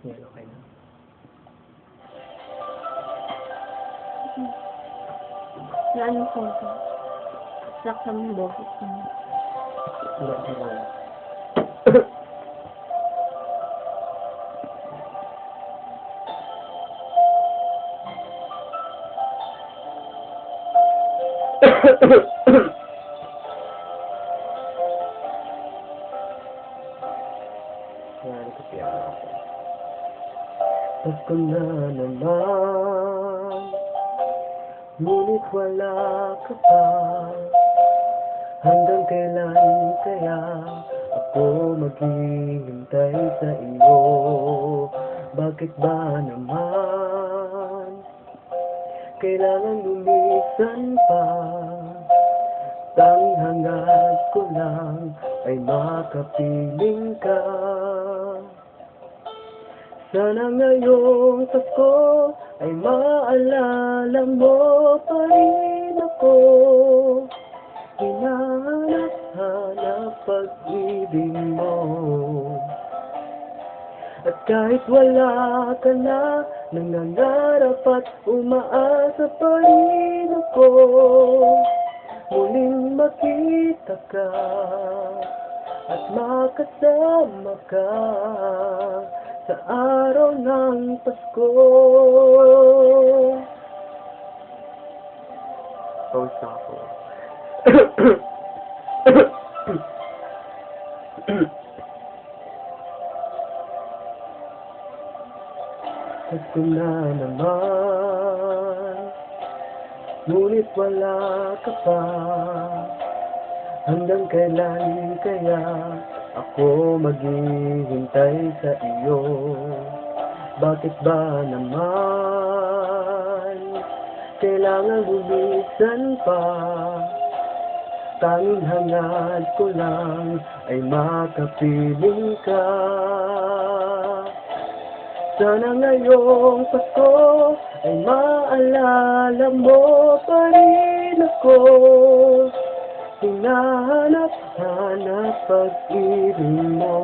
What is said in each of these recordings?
Yan, okay na. Na anong konto? Saksa mong boses mo. Hindi, hindi lang. Yan, kopya ako. Pasko na naman, ngunit wala ka pa. Hanggang kailan kaya ako maghihintay sa iyo? Bakit ba naman kailangan lumisan pa? Tanging hangad ko lang ay makapiling ka. Sana ngayong Pasko ay maalala mo pa rin ako. Hinahanap-hanap pag-ibig mo. At kahit wala ka na, nangangarap at umaasa pa rin ako. Muling makita ka at makasama ka sa araw ng Pasko. Pause na ako. Pasko na naman, ngunit wala ka pa. Hanggang kailan kaya ako maghihintay sa iyo? Bakit ba naman kailangan lumisan pa? Tanging hangad ko lang ay makapiling ka. Sana ngayong Pasko ay maalala mo pa rin ako. Hinahanap-hanap pag-ibig mo.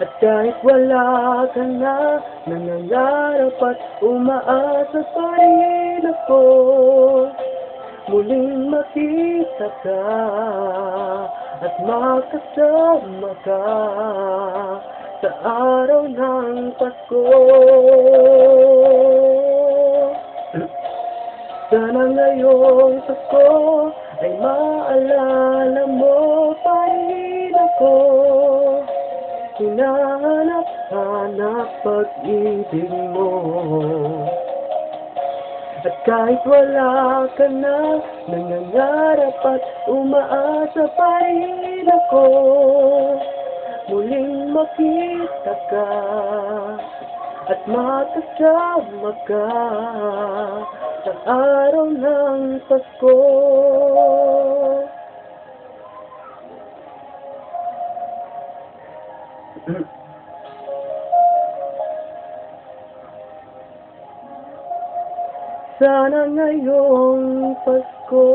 At kahit wala ka na, nangangarap at umaasa pa rin ako. Muling makita ka at makasama ka sa araw ng Pasko. Sana ngayong Pasko ay maalala mo pa rin ako. Hinahanap-hanap pag-ibig mo. At kahit wala ka na, nangangarap at umaasa pa rin ako. Muling makita ka at makasama ka sa araw ng Pasko. Sana ngayong Pasko